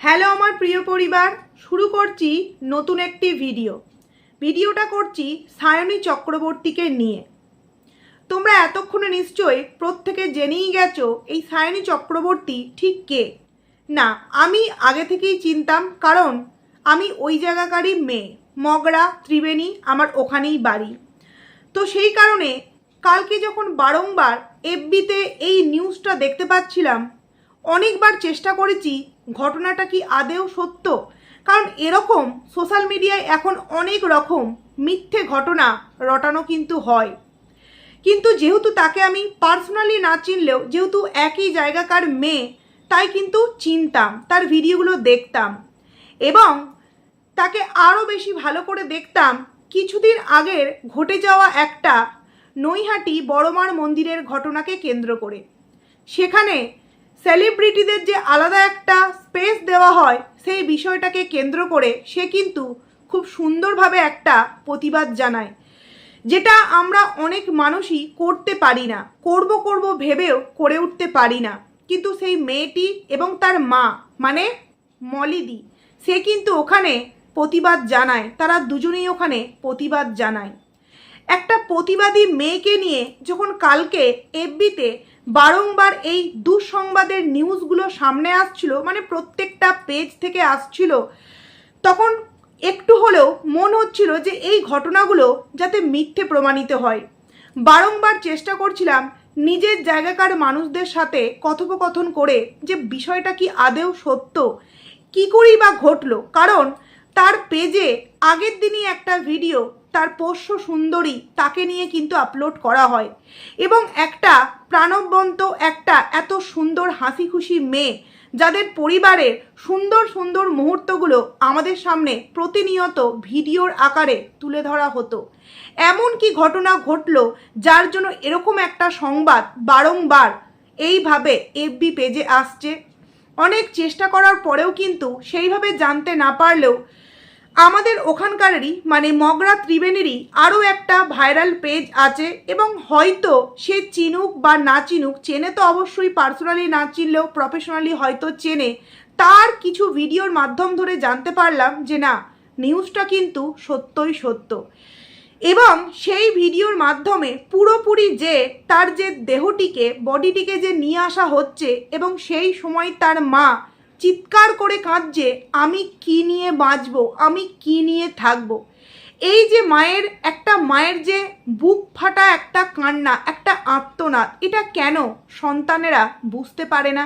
Hello আমার প্রিয় পরিবার, শুরু করছি নতুন একটি ভিডিওটা করছি সায়নী চক্রবর্তীকে নিয়ে। তোমরা এতক্ষণে নিশ্চয়ই প্রত্যেকে জেনেই গেছো এই সায়নী চক্রবর্তী ঠিক কে। না, আমি আগে থেকেই চিনতাম, কারণ আমি ওই জায়গাকারই মেয়ে, মগরা ত্রিবেণী, আমার ওখানেই বাড়ি। তো সেই কারণে কালকে যখন বারংবার এফবিতে এই নিউজটা দেখতে পাচ্ছিলাম, অনেকবার চেষ্টা করেছি ঘটনাটা কি আদেও সত্য, কারণ এরকম সোশ্যাল মিডিয়ায় এখন অনেক রকম মিথ্যে ঘটনা রটানো কিন্তু হয়। কিন্তু যেহেতু তাকে আমি পার্সোনালি না চিনলেও যেহেতু একই জায়গাকার মেয়ে, তাই কিন্তু চিনতাম, তার ভিডিওগুলো দেখতাম এবং তাকে আরও বেশি ভালো করে দেখতাম কিছুদিন আগের ঘটে যাওয়া একটা নৈহাটি বড়মার মন্দিরের ঘটনাকে কেন্দ্র করে। সেখানে সেলিব্রিটিদের যে আলাদা একটা স্পেস দেওয়া হয়, সেই বিষয়টাকে কেন্দ্র করে সে কিন্তু খুব সুন্দরভাবে একটা প্রতিবাদ জানায়, যেটা আমরা অনেক মানুষই করতে পারি না, করব ভেবেও করে উঠতে পারি না। কিন্তু সেই মেয়েটি এবং তার মা মানে মলিদি, সে কিন্তু ওখানে প্রতিবাদ জানায়, তারা দুজনেই ওখানে প্রতিবাদ জানায়। একটা প্রতিবাদী মেয়েকে নিয়ে যখন কালকে এফবিতে বারংবার এই দুঃসংবাদের নিউজগুলো সামনে আসছিল, মানে প্রত্যেকটা পেজ থেকে আসছিল, তখন একটু হলেও মন হচ্ছিল যে এই ঘটনাগুলো যাতে মিথ্যে প্রমাণিত হয়। বারংবার চেষ্টা করছিলাম নিজের জায়গাকার মানুষদের সাথে কথোপকথন করে যে বিষয়টা কি আদেও সত্য, কী করেই বা ঘটলো। কারণ তার পেজে আগের দিনই একটা ভিডিও তার পোষ্য সুন্দরী তাকে নিয়ে কিন্তু আপলোড করা হয়, এবং একটা প্রাণবন্ত একটা এত সুন্দর হাসি খুশি মেয়ে, যাদের পরিবারের সুন্দর সুন্দর মুহূর্তগুলো আমাদের সামনে প্রতিনিয়ত ভিডিওর আকারে তুলে ধরা হতো। এমন কি ঘটনা ঘটলো যার জন্য এরকম একটা সংবাদ বারংবার এইভাবে এফবি পেজে আসছে। অনেক চেষ্টা করার পরেও কিন্তু সেইভাবে জানতে না পারলেও আমাদের ওখানকারেরই মানে মগরা ত্রিবেণীরই আরও একটা ভাইরাল পেজ আছে, এবং হয়তো সে চিনুক বা না চিনুক, চেনে তো অবশ্যই, পার্সোনালি না চিনলেও প্রফেশনালি হয়তো চেনে, তার কিছু ভিডিওর মাধ্যম ধরে জানতে পারলাম যে না, নিউজটা কিন্তু সত্যই সত্য। এবং সেই ভিডিওর মাধ্যমে পুরোপুরি যে তার যে দেহটিকে বডিটিকে যে নিয়ে আসা হচ্ছে, এবং সেই সময় তার মা চিৎকার করে কাঁদছে, আমি কি নিয়ে বাঁচবো, আমি কি নিয়ে থাকবো। এই যে মায়ের যে বুক ফাটা একটা কান্না, একটা আর্তনাদ, এটা কেন সন্তানেরা বুঝতে পারে না?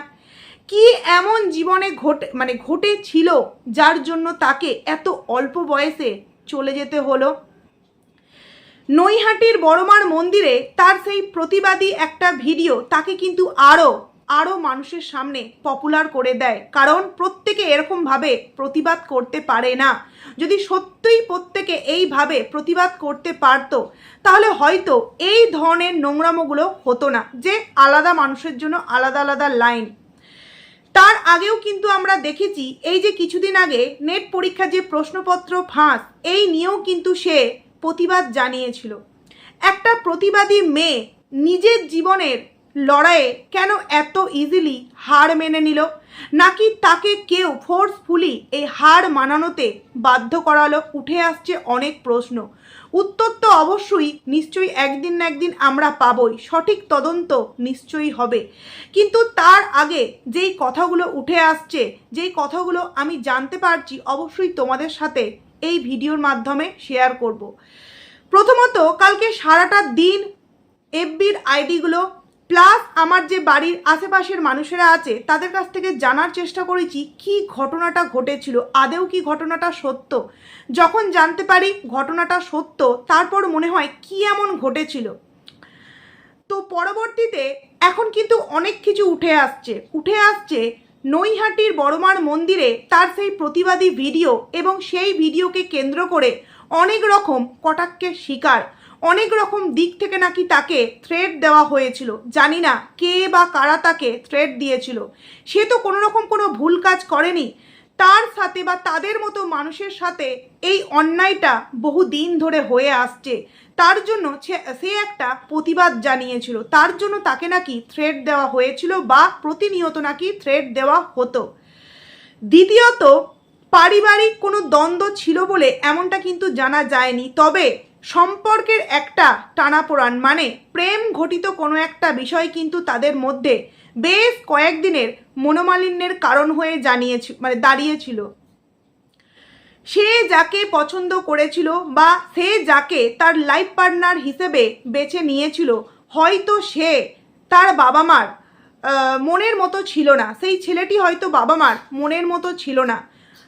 কি এমন জীবনে ঘটেছিল যার জন্য তাকে এত অল্প বয়সে চলে যেতে হলো? নৈহাটির বড়মার মন্দিরে তার সেই প্রতিবাদী একটা ভিডিও তাকে কিন্তু আরও মানুষের সামনে পপুলার করে দেয়, কারণ প্রত্যেকে এরকমভাবে প্রতিবাদ করতে পারে না। যদি সত্যিই প্রত্যেকে এইভাবে প্রতিবাদ করতে পারতো, তাহলে হয়তো এই ধরনের নোংরামোগুলো হতো না, যে আলাদা মানুষের জন্য আলাদা আলাদা লাইন। তার আগেও কিন্তু আমরা দেখেছি, এই যে কিছুদিন আগে নেট পরীক্ষা যে প্রশ্নপত্র ফাঁস, এই নিয়েও কিন্তু সে প্রতিবাদ জানিয়েছিল। একটা প্রতিবাদী মেয়ে নিজের জীবনের লড়াইয়ে কেন এত ইজিলি হার মেনে নিল? নাকি তাকে কেউ ফোর্সফুলি এই হার মানানোতে বাধ্য করালো? উঠে আসছে অনেক প্রশ্ন। উত্তর তো অবশ্যই নিশ্চয়ই একদিন না একদিন আমরা পাবই, সঠিক তদন্ত নিশ্চয়ই হবে। কিন্তু তার আগে যেই কথাগুলো উঠে আসছে, যেই কথাগুলো আমি জানতে পারছি, অবশ্যই তোমাদের সাথে এই ভিডিওর মাধ্যমে শেয়ার করব। প্রথমত, কালকে সারাটা দিন এফবির আইডিগুলো প্লাস আমার যে বাড়ির আশেপাশের মানুষেরা আছে তাদের কাছ থেকে জানার চেষ্টা করেছি কি ঘটনাটা ঘটেছিল, আদেও কি ঘটনাটা সত্য। যখন জানতে পারি ঘটনাটা সত্য, তারপর মনে হয় কি এমন ঘটেছিল। তো পরবর্তীতে এখন কিন্তু অনেক কিছু উঠে আসছে নৈহাটির বড়মার মন্দিরে তার সেই প্রতিবাদী ভিডিও, এবং সেই ভিডিওকে কেন্দ্র করে অনেক রকম কটাক্ষের শিকার, অনেক রকম দিক থেকে নাকি তাকে থ্রেট দেওয়া হয়েছিল। জানি না কে বা কারা তাকে থ্রেট দিয়েছিল। সে তো কোনো রকম কোনো ভুল কাজ করেনি। তার সাথে বা তাদের মতো মানুষের সাথে এই অন্যায়টা বহু দিন ধরে হয়ে আসছে, তার জন্য সে একটা প্রতিবাদ জানিয়েছিল, তার জন্য তাকে নাকি থ্রেট দেওয়া হয়েছিল বা প্রতিনিয়ত নাকি থ্রেট দেওয়া হতো। দ্বিতীয়ত, পারিবারিক কোনো দ্বন্দ্ব ছিল বলে এমনটা কিন্তু জানা যায়নি, তবে সম্পর্কের একটা টানাপোড়ান মানে প্রেম ঘটিত কোনো একটা বিষয় কিন্তু তাদের মধ্যে বেশ কয়েকদিনের মনোমালিন্যের কারণ হয়ে দাঁড়িয়েছিল। সে যাকে পছন্দ করেছিল বা সে যাকে তার লাইফ পার্টনার হিসেবে বেছে নিয়েছিল, হয়তো সে তার বাবা মার মনের মতো ছিল না, সেই ছেলেটি হয়তো বাবা মার মনের মতো ছিল না।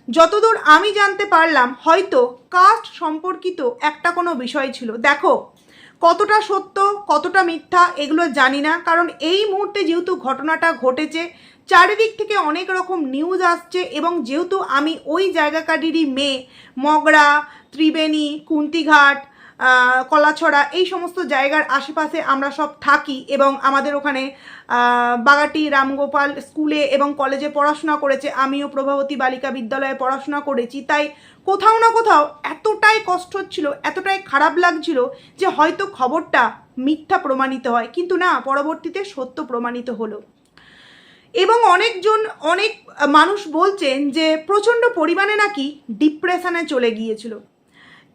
যতদূর আমি জানতে পারলাম হয়তো কাস্ট সম্পর্কিত একটা কোনো বিষয় ছিল। দেখো, কতটা সত্য কতটা মিথ্যা এগুলো জানি না, কারণ এই মুহূর্তে যেহেতু ঘটনাটা ঘটেছে, চারিদিক থেকে অনেক রকম নিউজ আসছে, এবং যেহেতু আমি ওই জায়গাকারই মেয়ে, মগরা, ত্রিবেণী, কুন্তিঘাট, কলাছড়া এই সমস্ত জায়গার আশেপাশে আমরা সব থাকি, এবং আমাদের ওখানে বাগাটি রামগোপাল স্কুলে এবং কলেজে পড়াশোনা করেছে, আমিও প্রভাবতী বালিকা বিদ্যালয়ে পড়াশোনা করেছি। তাই কোথাও না কোথাও এতটাই কষ্ট হচ্ছিল, এতটাই খারাপ লাগছিল যে হয়তো খবরটা মিথ্যা প্রমাণিত হয়, কিন্তু না, পরবর্তীতে সত্য প্রমাণিত হলো। এবং অনেক মানুষ বলছেন যে প্রচণ্ড পরিমাণে নাকি ডিপ্রেশনে চলে গিয়েছিল।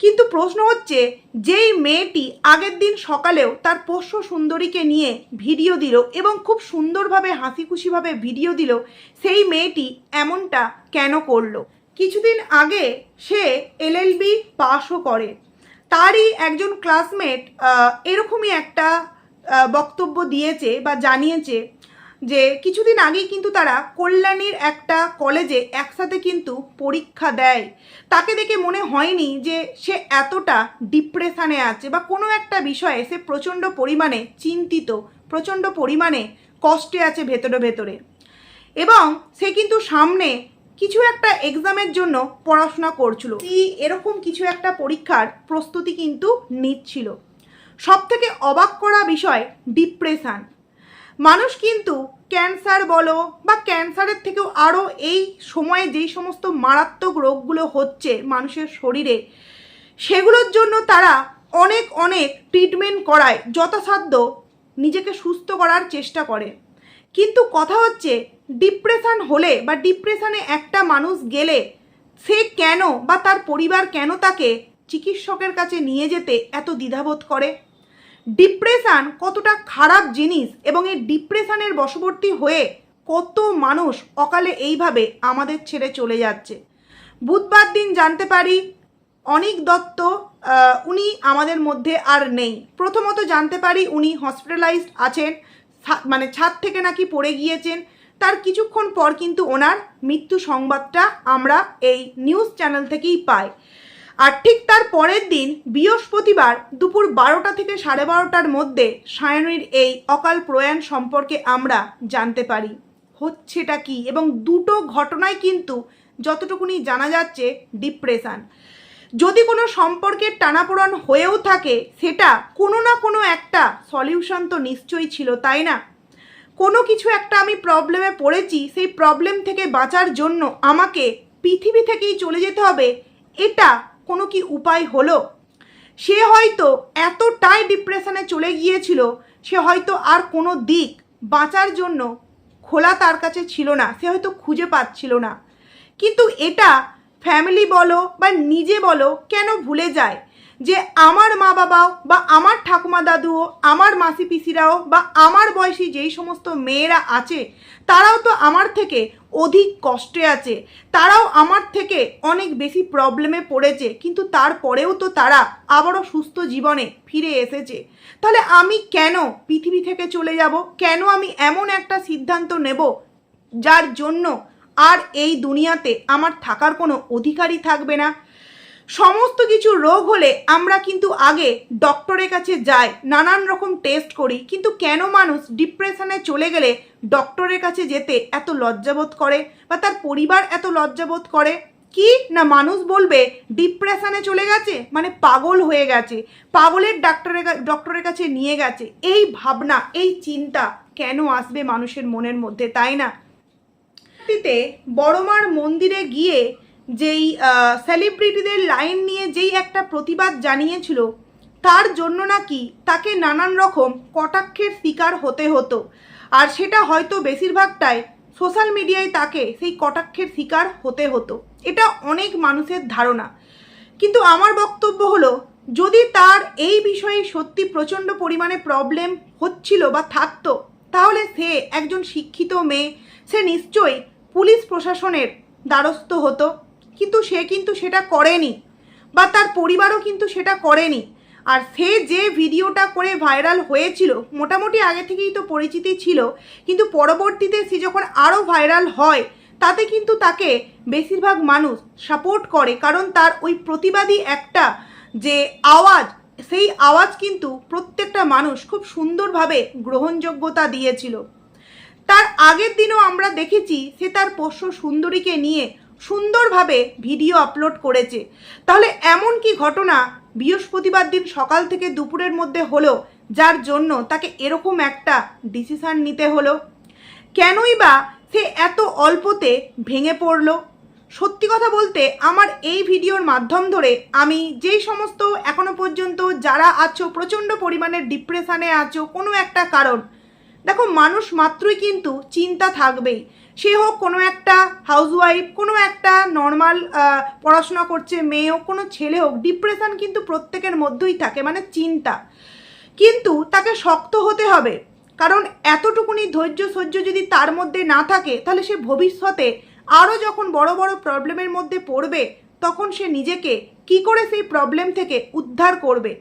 কিন্তু প্রশ্ন হচ্ছে, যেই মেয়েটি আগের দিন সকালেও তার পোষ্য সুন্দরীকে নিয়ে ভিডিও দিল এবং খুব সুন্দরভাবে হাসি খুশিভাবে ভিডিও দিল, সেই মেয়েটি এমনটা কেন করলো? কিছুদিন আগে সে এলএলবি পাসও করে, তারই একজন ক্লাসমেট এরকমই একটা বক্তব্য দিয়েছে বা জানিয়েছে যে কিছুদিন আগেই কিন্তু তারা কল্যাণীর একটা কলেজে একসাথে কিন্তু পরীক্ষা দেয়। তাকে দেখে মনে হয়নি যে সে এতটা ডিপ্রেশনে আছে বা কোনো একটা বিষয়ে সে প্রচণ্ড পরিমাণে চিন্তিত, প্রচণ্ড পরিমাণে কষ্টে আছে ভেতরে ভেতরে। এবং সে কিন্তু সামনে কিছু একটা এক্সামের জন্য পড়াশোনা করছিল, এরকম কিছু একটা পরীক্ষার প্রস্তুতি কিন্তু নিচ্ছিল। সব থেকে অবাক করা বিষয় ডিপ্রেশন। মানুষ কিন্তু ক্যান্সার বলো বা ক্যান্সারের থেকেও আরও এই সময়ে যেই সমস্ত মারাত্মক রোগগুলো হচ্ছে মানুষের শরীরে, সেগুলোর জন্য তারা অনেক ট্রিটমেন্ট করায়, যথাসাধ্য নিজেকে সুস্থ করার চেষ্টা করে। কিন্তু কথা হচ্ছে, ডিপ্রেশন হলে বা ডিপ্রেশনে একটা মানুষ গেলে সে কেন বা তার পরিবার কেন তাকে চিকিৎসকের কাছে নিয়ে যেতে এত দ্বিধাবোধ করে? ডিপ্রেশন কতটা খারাপ জিনিস, এবং এই ডিপ্রেশনের বশবর্তী হয়ে কত মানুষ অকালে এইভাবে আমাদের ছেড়ে চলে যাচ্ছে। বুধবার দিন জানতে পারি অনিক দত্ত উনি আমাদের মধ্যে আর নেই। প্রথমত জানতে পারি উনি হসপিটালাইজড আছেন, মানে ছাদ থেকে নাকি পড়ে গিয়েছেন। তার কিছুক্ষণ পর কিন্তু ওনার মৃত্যু সংবাদটা আমরা এই নিউজ চ্যানেল থেকেই পাই। আর ঠিক তার পরের দিন বৃহস্পতিবার দুপুর 12টা থেকে 12:30টার মধ্যে সায়নীর এই অকাল প্রয়াণ সম্পর্কে আমরা জানতে পারি। হচ্ছেটা কি? এবং দুটো ঘটনায় কিন্তু যতটুকুনি জানা যাচ্ছে ডিপ্রেশন। যদি কোনো সম্পর্কের টানাপোড়েন হয়েও থাকে, সেটা কোনো না কোনো একটা সলিউশন তো নিশ্চয়ই ছিল, তাই না? কোনো কিছু একটা আমি প্রবলেমে পড়েছি, সেই প্রবলেম থেকে বাঁচার জন্য আমাকে পৃথিবী থেকেই চলে যেতে হবে, এটা কোনো কি উপায় হলো? সে হয়তো এতটাই ডিপ্রেশনে চলে গিয়েছিল, সে হয়তো আর কোনো দিক বাঁচার জন্য খোলা তার কাছে ছিল না, সে হয়তো খুঁজে পাচ্ছিল না। কিন্তু এটা ফ্যামিলি বলো বা নিজে বলো কেন ভুলে যায় যে আমার মা বাবাও বা আমার ঠাকুমা দাদুও, আমার মাসি পিসিরাও বা আমার বয়সী যেই সমস্ত মেয়েরা আছে, তারাও তো আমার থেকে অধিক কষ্টে আছে, তারাও আমার থেকে অনেক বেশি প্রবলেমে পড়েছে, কিন্তু তারপরেও তো তারা আবারও সুস্থ জীবনে ফিরে এসেছে। তাহলে আমি কেন পৃথিবী থেকে চলে যাব? কেন আমি এমন একটা সিদ্ধান্ত নেব যার জন্য আর এই দুনিয়াতে আমার থাকার কোনো অধিকারই থাকবে না? সমস্ত কিছু রোগ হলে আমরা কিন্তু আগে ডক্টরের কাছে যাই, নানান রকম টেস্ট করি, কিন্তু কেন মানুষ ডিপ্রেশনে চলে গেলে ডক্টরের কাছে যেতে এত লজ্জাবোধ করে বা তার পরিবার এত লজ্জাবোধ করে? কি না, মানুষ বলবে ডিপ্রেশনে চলে গেছে মানে পাগল হয়ে গেছে, পাগলের ডক্টরের কাছে নিয়ে গেছে। এই ভাবনা, এই চিন্তা কেন আসবে মানুষের মনের মধ্যে, তাই না? বড়মার মন্দিরে গিয়ে যেই সেলিব্রিটিদের লাইন নিয়ে যেই একটা প্রতিবাদ জানিয়েছিল, তার জন্য নাকি তাকে নানান রকম কটাক্ষের শিকার হতে হতো, আর সেটা হয়তো বেশিরভাগটাই সোশ্যাল মিডিয়ায় তাকে সেই কটাক্ষের শিকার হতে হতো। এটা অনেক মানুষের ধারণা, কিন্তু আমার বক্তব্য হলো, যদি তার এই বিষয়ে সত্যি প্রচণ্ড পরিমাণে প্রবলেম হচ্ছিল বা থাকতো, তাহলে সে একজন শিক্ষিত মেয়ে, সে নিশ্চয়ই পুলিশ প্রশাসনের দ্বারস্থ হতো। কিন্তু সে কিন্তু সেটা করেনি, বা তার পরিবারও কিন্তু সেটা করেনি। আর সে যে ভিডিওটা করে ভাইরাল হয়েছিল, মোটামুটি আগে থেকেই তো পরিচিতি ছিল, কিন্তু পরবর্তীতে সে যখন আরও ভাইরাল হয়, তাতে কিন্তু তাকে বেশিরভাগ মানুষ সাপোর্ট করে, কারণ তার ওই প্রতিবাদী একটা যে আওয়াজ, সেই আওয়াজ কিন্তু প্রত্যেকটা মানুষ খুব সুন্দরভাবে গ্রহণযোগ্যতা দিয়েছিল। তার আগের দিনও আমরা দেখেছি সে তার পোষ্য সুন্দরীকে নিয়ে সুন্দরভাবে ভিডিও আপলোড করেছে। তাহলে এমন কি ঘটনা বৃহস্পতিবার দিন সকাল থেকে দুপুরের মধ্যে হলো, যার জন্য তাকে এরকম একটা ডিসিশন নিতে হলো? কেনই বা সে এত অল্পতে ভেঙে পড়লো? সত্যি কথা বলতে, আমার এই ভিডিওর মাধ্যম ধরে আমি যেই সমস্ত এখনো পর্যন্ত যারা আছো প্রচণ্ড পরিমাণে ডিপ্রেশনে আছো কোনো একটা কারণ, দেখো মানুষ মাত্রই কিন্তু চিন্তা থাকবেই। সে হোক কোনো একটা হাউসওয়াইফ, কোনো একটা নর্মাল পড়াশোনা করছে মেয়ে হোক, কোনো ছেলে হোক, ডিপ্রেশন কিন্তু প্রত্যেকের মধ্যেই থাকে, মানে চিন্তা। কিন্তু তাকে শক্ত হতে হবে, কারণ এতটুকুনি ধৈর্য সহ্য যদি তার মধ্যে না থাকে, তাহলে সে ভবিষ্যতে আরও যখন বড় বড় প্রবলেমের মধ্যে পড়বে, তখন সে নিজেকে কি করে সেই প্রবলেম থেকে উদ্ধার করবে।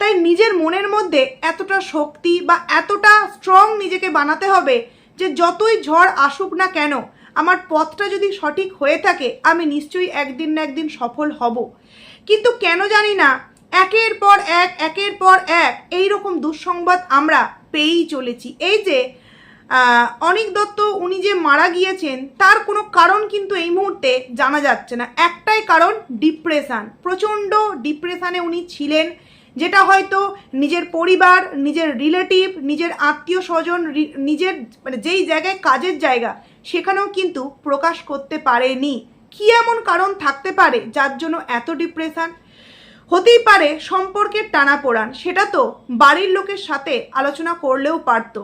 তাই নিজের মনের মধ্যে এতটা শক্তি বা এতটা স্ট্রং নিজেকে বানাতে হবে যে যতই ঝড় আসুক না কেন, আমার পথটা যদি সঠিক হয়ে থাকে, আমি নিশ্চয়ই একদিন না একদিন সফল হব। কিন্তু কেন জানি না একের পর এক এইরকম দুঃসংবাদ আমরা পেয়েই চলেছি। এই যে অনিক দত্ত উনি যে মারা গিয়েছেন, তার কোনো কারণ কিন্তু এই মুহূর্তে জানা যাচ্ছে না। একটাই কারণ, ডিপ্রেশন। প্রচণ্ড ডিপ্রেশনে উনি ছিলেন, যেটা হয়তো নিজের পরিবার, নিজের রিলেটিভ, নিজের আত্মীয় স্বজন, নিজের মানে যেই জায়গায় কাজের জায়গা, সেখানেও কিন্তু প্রকাশ করতে পারেনি। কী এমন কারণ থাকতে পারে যার জন্য এত ডিপ্রেশন? হতেই পারে সম্পর্কের টানাপোড়ান, সেটা তো বাড়ির লোকের সাথে আলোচনা করলেও পারতো।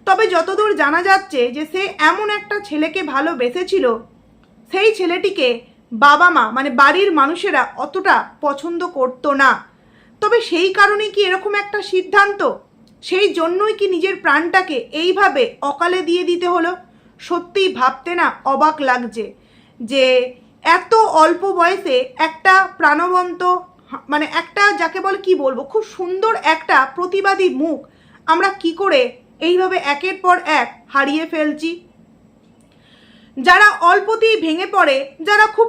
তবে যতদূর জানা যাচ্ছে যে সে এমন একটা ছেলেকে ভালোবেসেছিল, সেই ছেলেটিকে বাবা মা মানে বাড়ির মানুষেরা অতটা পছন্দ করতো না। তবে সেই কারণেই কি এরকম একটা সিদ্ধান্ত? সেই জন্যই কি নিজের প্রাণটাকে এইভাবে অকালে দিয়ে দিতে হলো? সত্যিই ভাবতে না অবাক লাগছে যে এত অল্প বয়সে একটা প্রাণবন্ত, মানে একটা যাকে বলে কি বলবো, খুব সুন্দর একটা প্রতিবাদী মুখ আমরা কি করে এইভাবে একের পর এক হারিয়ে ফেলছি। যারা অল্পতেই ভেঙে পড়ে, যারা খুব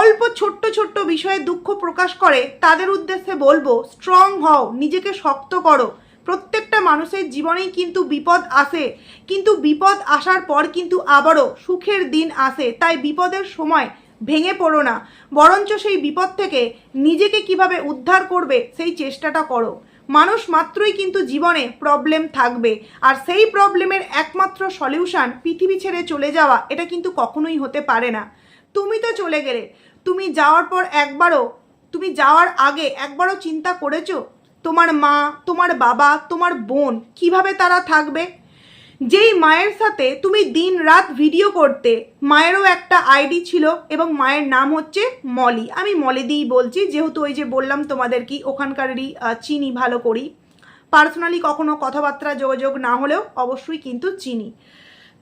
অল্প ছোট্ট ছোট্ট বিষয়ে দুঃখ প্রকাশ করে, তাদের উদ্দেশ্যে বলবো, স্ট্রং হও, নিজেকে শক্ত করো। প্রত্যেকটা মানুষের জীবনেই কিন্তু বিপদ আসে, কিন্তু বিপদ আসার পর কিন্তু আবারও সুখের দিন আসে। তাই বিপদের সময় ভেঙে পড়ো না, বরঞ্চ সেই বিপদ থেকে নিজেকে কিভাবে উদ্ধার করবে সেই চেষ্টাটা করো। মানুষ মাত্রই কিন্তু জীবনে প্রবলেম থাকবে, আর সেই প্রবলেমের একমাত্র সলিউশন পৃথিবী ছেড়ে চলে যাওয়া, এটা কিন্তু কখনোই হতে পারে না। তুমি তো চলে গেলে, তুমি যাওয়ার পর তুমি যাওয়ার আগে একবারও চিন্তা করেছো তোমার মা, তোমার বাবা, তোমার বোন কিভাবে তারা থাকবে? যেই মায়ের সাথে তুমি দিন রাত ভিডিও করতে, মায়েরও একটা আইডি ছিল এবং মায়ের নাম হচ্ছে মলি। আমি মলি দিই বলছি, যেহেতু ওই যে বললাম তোমাদের কি ওখানকারই চিনি ভালো করি, পার্সোনালি কখনো কথাবার্তা যোগাযোগ না হলেও অবশ্যই কিন্তু চিনি।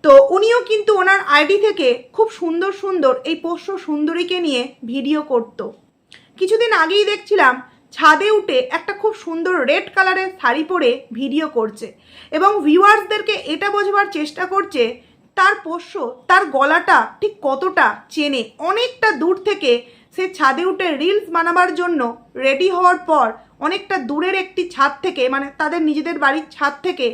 তো উনিও কিন্তু ওনার আইডি থেকে খুব সুন্দর সুন্দর এই পোষ্য সুন্দরীকে নিয়ে ভিডিও করতো। কিছুদিন আগেই দেখছিলাম ছাদে উঠে একটা খুব সুন্দর রেড কালারের শাড়ি পরে ভিডিও করছে এবং ভিউয়ার্সদেরকে এটা বোঝাবার চেষ্টা করছে তার পোষ্য, তার গলাটা ঠিক কতটা চেনে। অনেকটা দূর থেকে সে ছাদে উঠে রিলস বানাবার জন্য রেডি হওয়ার পর অনেকটা দূরের একটি ছাদ থেকে, মানে তাদের নিজেদের বাড়ির ছাদ থেকে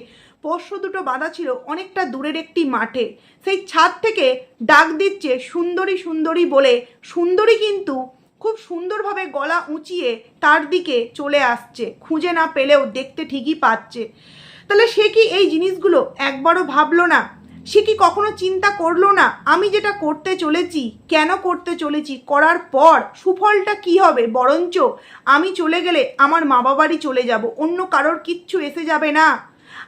পোষ্য দুটো বাঁধা ছিল অনেকটা দূরের একটি মাঠে, সেই ছাদ থেকে ডাক দিচ্ছে সুন্দরী সুন্দরী বলে। সুন্দরী কিন্তু খুব সুন্দরভাবে গলা উঁচিয়ে তার দিকে চলে আসছে, খুঁজে না পেলেও দেখতে ঠিকই পাচ্ছে। তাহলে সে কি এই জিনিসগুলো একবারও ভাবলো না? সে কি কখনো চিন্তা করলো না আমি যেটা করতে চলেছি, কেন করতে চলেছি, করার পর সুফলটা কি হবে? বরঞ্চ আমি চলে গেলে আমার মা বাবারই চলে যাব, অন্য কারোর কিচ্ছু এসে যাবে না।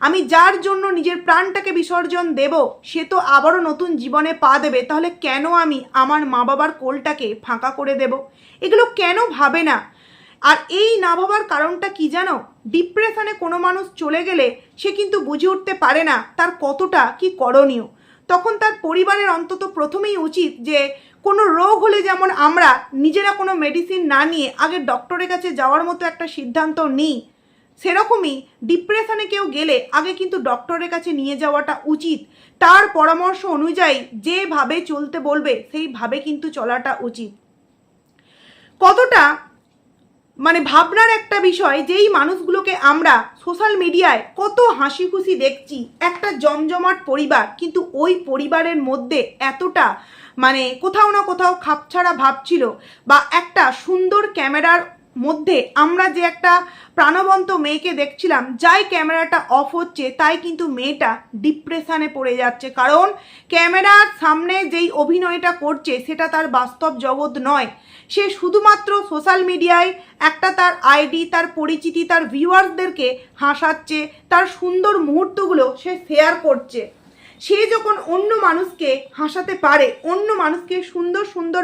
আমি যার জন্য নিজের প্রাণটাকে বিসর্জন দেব সে তো আবারও নতুন জীবনে পা দেবে, তাহলে কেন আমি আমার মা বাবার কোলটাকে ফাঁকা করে দেব? এগুলো কেন ভাবে না? আর এই না ভাবার কারণটা কি জানো? ডিপ্রেশনে কোনো মানুষ চলে গেলে সে কিন্তু বুঝে উঠতে পারে না তার কতটা কি করণীয়। তখন তার পরিবারের অন্তত প্রথমেই উচিত যে কোনো রোগ হলে যেমন আমরা নিজেরা কোনো মেডিসিন না নিয়ে আগে ডক্টরের কাছে যাওয়ার মতো একটা সিদ্ধান্ত নিই, সেরকমই ডিপ্রেশনে কেউ গেলে আগে কিন্তু ডক্টরের কাছে নিয়ে যাওয়াটা উচিত। তার পরামর্শ অনুযায়ী যেভাবে চলতে বলবে সেইভাবে কিন্তু চলাটা উচিত। কতটা ভাবনার একটা বিষয়, যেই মানুষগুলোকে আমরা সোশ্যাল মিডিয়ায় কত হাসি খুশি দেখছি, একটা জমজমাট পরিবার, কিন্তু ওই পরিবারের মধ্যে এতটা কোথাও না কোথাও খাপছাড়া ভাব ছিল, বা একটা সুন্দর ক্যামেরার মধ্যে আমরা যে একটা প্রাণবন্ত মেয়েকে দেখছিলাম, যাই ক্যামেরাটা অফ হচ্ছে তাই কিন্তু মেয়েটা ডিপ্রেশনে পড়ে যাচ্ছে, কারণ ক্যামেরার সামনে যেই অভিনয়টা করছে সেটা তার বাস্তব জগৎ নয়। সে শুধুমাত্র সোশ্যাল মিডিয়ায় একটা তার আইডি, তার পরিচিতি, তার ভিউয়ার্সদেরকে হাসাচ্ছে, তার সুন্দর মুহূর্তগুলো সে শেয়ার করছে। সে যখন অন্য মানুষকে হাসাতে পারে, অন্য মানুষকে সুন্দর সুন্দর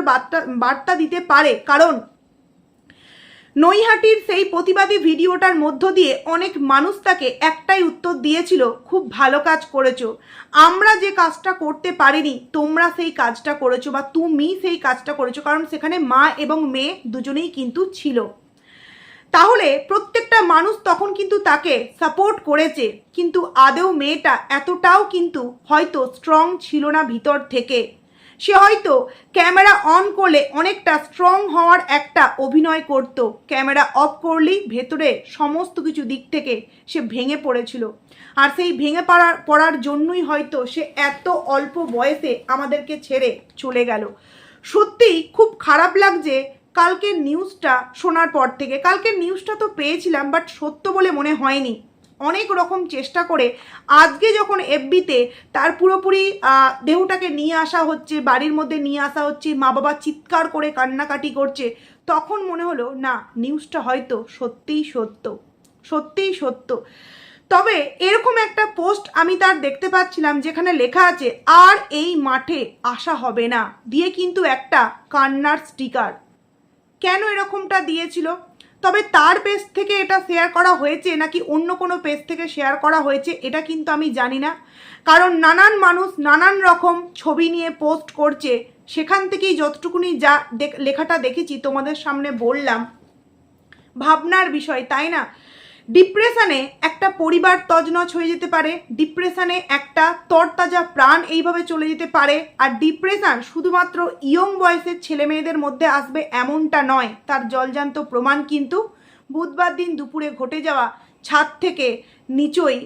বার্তা দিতে পারে, কারণ নৈহাটির সেই প্রতিবাদী ভিডিওটার মধ্য দিয়ে অনেক মানুষ তাকে একটাই উত্তর দিয়েছিল, খুব ভালো কাজ করেছো, আমরা যে কাজটা করতে পারিনি তোমরা সেই কাজটা করেছো, বা তুমি সেই কাজটা করেছো, কারণ সেখানে মা এবং মেয়ে দুজনেই কিন্তু ছিল। তাহলে প্রত্যেকটা মানুষ তখন কিন্তু তাকে সাপোর্ট করেছে, কিন্তু আদেও মেয়েটা এতটাও কিন্তু হয়তো স্ট্রং ছিল না ভিতর থেকে। সে হয়তো ক্যামেরা অন করলে অনেকটা স্ট্রং হওয়ার একটা অভিনয় করত, ক্যামেরা অফ করলেই ভেতরে সমস্ত কিছু দিক থেকে সে ভেঙে পড়েছিল। আর সেই ভেঙে পড়ার জন্যই হয়তো সে এত অল্প বয়সে আমাদেরকে ছেড়ে চলে গেল। সত্যিই খুব খারাপ লাগছে কালকের নিউজটা শোনার পর থেকে। কালকের নিউজটা তো পেয়েছিলাম, বাট সত্য বলে মনে হয়নি। অনেক রকম চেষ্টা করে আজকে যখন এফবিতে তার পুরোপুরি দেহটাকে নিয়ে আসা হচ্ছে, বাড়ির মধ্যে নিয়ে আসা হচ্ছে, মা বাবা চিৎকার করে কান্নাকাটি করছে, তখন মনে হলো না, নিউজটা হয়তো সত্যিই সত্য, সত্যিই সত্য। তবে এরকম একটা পোস্ট আমি তার দেখতে পাচ্ছিলাম যেখানে লেখা আছে আর এই মাঠে আসা হবে না, দিয়ে কিন্তু একটা কান্নার স্টিকার। কেন এরকমটা দিয়েছিল? তবে তার পেজ থেকে এটা শেয়ার করা হয়েছে নাকি অন্য কোনো পেজ থেকে শেয়ার করা হয়েছে এটা কিন্তু আমি জানি না, কারণ নানান মানুষ নানান রকম ছবি নিয়ে পোস্ট করছে, সেখান থেকেই যতটুকুনি যা লেখাটা দেখেছি তোমাদের সামনে বললাম। ভাবনার বিষয়, তাই না? ডিপ্রেশনে একটা পরিবার তছনছ হয়ে যেতে পারে, ডিপ্রেশনে একটা তরতাজা প্রাণ এইভাবে চলে যেতে পারে। আর ডিপ্রেশন শুধুমাত্র ইয়ং বয়সের ছেলে মেয়েদের মধ্যে আসবে এমনটা নয়, তার জলজান্ত প্রমাণ কিন্তু বুধবার দিন দুপুরে ঘটে যাওয়া ছাদ থেকে নিচই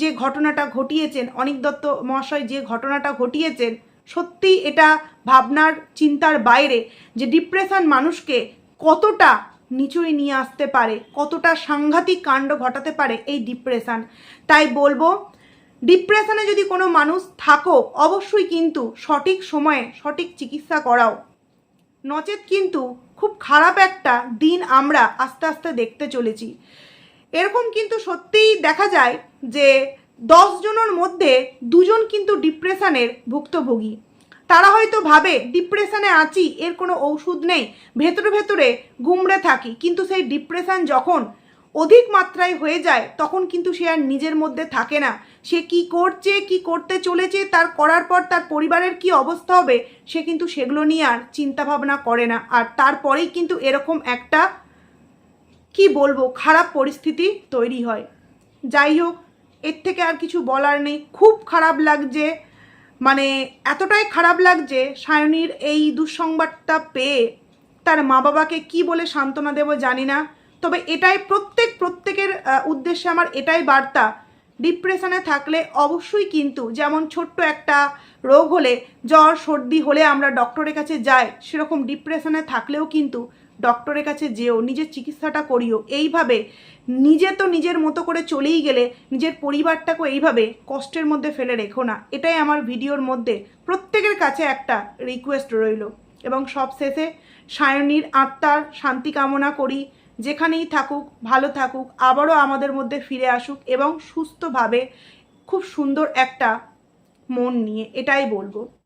যে ঘটনাটা ঘটিয়েছেন অনিক দত্ত মহাশয়, যে ঘটনাটা ঘটিয়েছেন, সত্যি এটা ভাবনার চিন্তার বাইরে, যে ডিপ্রেশন মানুষকে কতটা নিচুই নিয়ে আসতে পারে, কতটা সাংঘাতিক কাণ্ড ঘটাতে পারে এই ডিপ্রেশন। তাই বলবো, ডিপ্রেশনে যদি কোনো মানুষ থাকো অবশ্যই কিন্তু সঠিক সময়ে সঠিক চিকিৎসা করাও, নচেত কিন্তু খুব খারাপ একটা দিন আমরা আস্তে আস্তে দেখতে চলেছি। এরকম কিন্তু সত্যিই দেখা যায় যে 10 জনের মধ্যে 2 জন কিন্তু ডিপ্রেশনের ভুক্তভোগী। তারা হয়তো ভাবে ডিপ্রেশনে আছি, এর কোনো ঔষধ নেই, ভেতরে ভেতরে গুমড়ে থাকি, কিন্তু সেই ডিপ্রেশন যখন অধিক মাত্রায় হয়ে যায় তখন কিন্তু সে আর নিজের মধ্যে থাকে না। সে কি করছে, কি করতে চলেছে, তার করার পর তার পরিবারের কি অবস্থা হবে, সে কিন্তু সেগুলো নিয়ে আর চিন্তা ভাবনা করে না। আর তারপরেই কিন্তু এরকম একটা কি বলবো খারাপ পরিস্থিতি তৈরি হয়। যাই হোক, এর থেকে আর কিছু বলার নেই। খুব খারাপ লাগছে, এতটাই খারাপ লাগছে সায়নীর এই দুঃসংবাদটা পেয়ে। তার মা বাবাকে কি বলে সান্ত্বনা দেব জানি না, তবে এটাই প্রত্যেকের উদ্দেশ্যে আমার এটাই বার্তা, ডিপ্রেশনে থাকলে অবশ্যই কিন্তু যেমন ছোট্ট একটা রোগ হলে, জ্বর সর্দি হলে আমরা ডক্টরের কাছে যাই, সেরকম ডিপ্রেশনে থাকলেও কিন্তু ডক্টরের কাছে যেও, নিজের চিকিৎসাটা করিও। এইভাবে নিজে তো নিজের মতো করে চলেই গেলে নিজের পরিবারটাকেও এইভাবে কষ্টের মধ্যে ফেলে রেখো না। এটাই আমার ভিডিওর মধ্যে প্রত্যেকের কাছে একটা রিকোয়েস্ট রইল। এবং সব শেষে সায়নীর আত্মার শান্তি কামনা করি, যেখানেই থাকুক ভালো থাকুক, আবারও আমাদের মধ্যে ফিরে আসুক এবং সুস্থভাবে খুব সুন্দর একটা মন নিয়ে, এটাই বলবো।